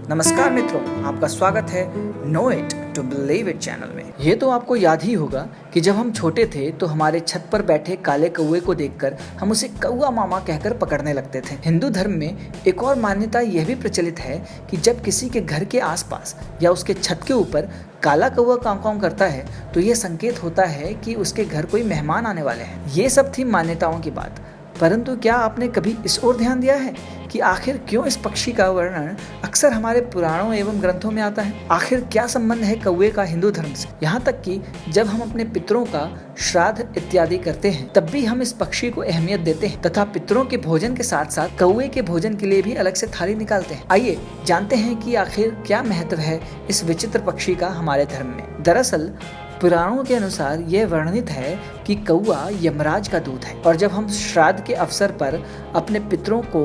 नमस्कार मित्रों, आपका स्वागत है know it to believe it channel में। ये तो आपको याद ही होगा कि जब हम छोटे थे तो हमारे छत पर बैठे काले कौवे को देखकर हम उसे कौवा मामा कहकर पकड़ने लगते थे। हिंदू धर्म में एक और मान्यता यह भी प्रचलित है कि जब किसी के घर के आसपास या उसके छत के ऊपर काला कौवा काँव काँव करता है तो यह संकेत होता है कि उसके घर कोई मेहमान आने वाले हैं। ये सब थी मान्यताओं की बात, परंतु क्या आपने कभी इस ओर ध्यान दिया है कि आखिर क्यों इस पक्षी का वर्णन अक्सर हमारे पुराणों एवं ग्रंथों में आता है? आखिर क्या संबंध है कौवे का हिंदू धर्म से? यहाँ तक कि जब हम अपने पितरों का श्राद्ध इत्यादि करते हैं तब भी हम इस पक्षी को अहमियत देते हैं तथा पितरों के भोजन के साथ साथ कौवे के भोजन के लिए भी अलग से थाली निकालते हैं। आइए जानते हैं कि आखिर क्या महत्व है इस विचित्र पक्षी का हमारे धर्म में। दरअसल पुराणों के अनुसार यह वर्णित है कि कौवा यमराज का दूत है और जब हम श्राद्ध के अवसर पर अपने पितरों को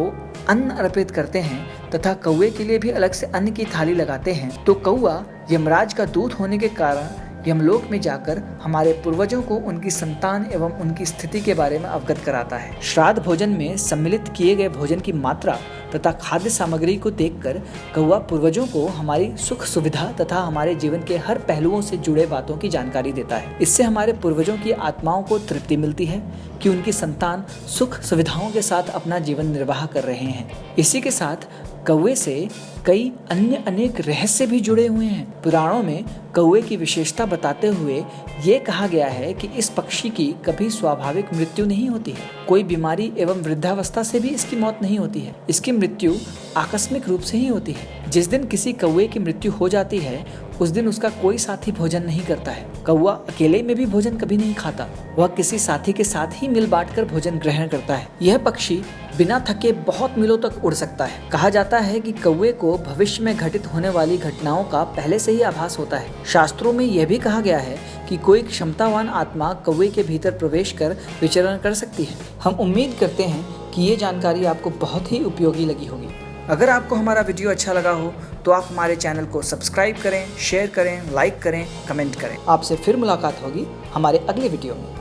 अन्न अर्पित करते हैं तथा कौवे के लिए भी अलग से अन्न की थाली लगाते हैं तो कौवा यमराज का दूत होने के कारण यमलोक में जाकर हमारे पूर्वजों को उनकी संतान एवं उनकी स्थिति के बारे में अवगत कराता है। श्राद्ध भोजन में सम्मिलित किए गए भोजन की मात्रा तथा खाद्य सामग्री को देखकर कौवा पूर्वजों को हमारी सुख सुविधा तथा हमारे जीवन के हर पहलुओं से जुड़े बातों की जानकारी देता है। इससे हमारे पूर्वजों की आत्माओं को तृप्ति मिलती है कि उनकी संतान सुख सुविधाओं के साथ अपना जीवन निर्वाह कर रहे हैं। इसी के साथ कौवे से कई अन्य अनेक रहस्य भी जुड़े हुए हैं। पुराणों में कौवे की विशेषता बताते हुए ये कहा गया है कि इस पक्षी की कभी स्वाभाविक मृत्यु नहीं होती है। कोई बीमारी एवं वृद्धावस्था से भी इसकी मौत नहीं होती है। इसकी मृत्यु आकस्मिक रूप से ही होती है। जिस दिन किसी कौवे की मृत्यु हो जाती है उस दिन उसका कोई साथी भोजन नहीं करता है। कौवा अकेले में भी भोजन कभी नहीं खाता, वह किसी साथी के साथ ही मिल बांट कर भोजन ग्रहण करता है। यह पक्षी बिना थके बहुत मीलों तक उड़ सकता है। कहा जाता है कि कौवे को भविष्य में घटित होने वाली घटनाओं का पहले से ही आभास होता है। शास्त्रों में यह भी कहा गया है कि कोई क्षमतावान आत्मा कौवे के भीतर प्रवेश कर विचरण कर सकती है। हम उम्मीद करते हैं कि ये जानकारी आपको बहुत ही उपयोगी लगी होगी। अगर आपको हमारा वीडियो अच्छा लगा हो तो आप हमारे चैनल को सब्सक्राइब करें, शेयर करें, लाइक करें, कमेंट करें। आपसे फिर मुलाकात होगी हमारे अगले वीडियो में।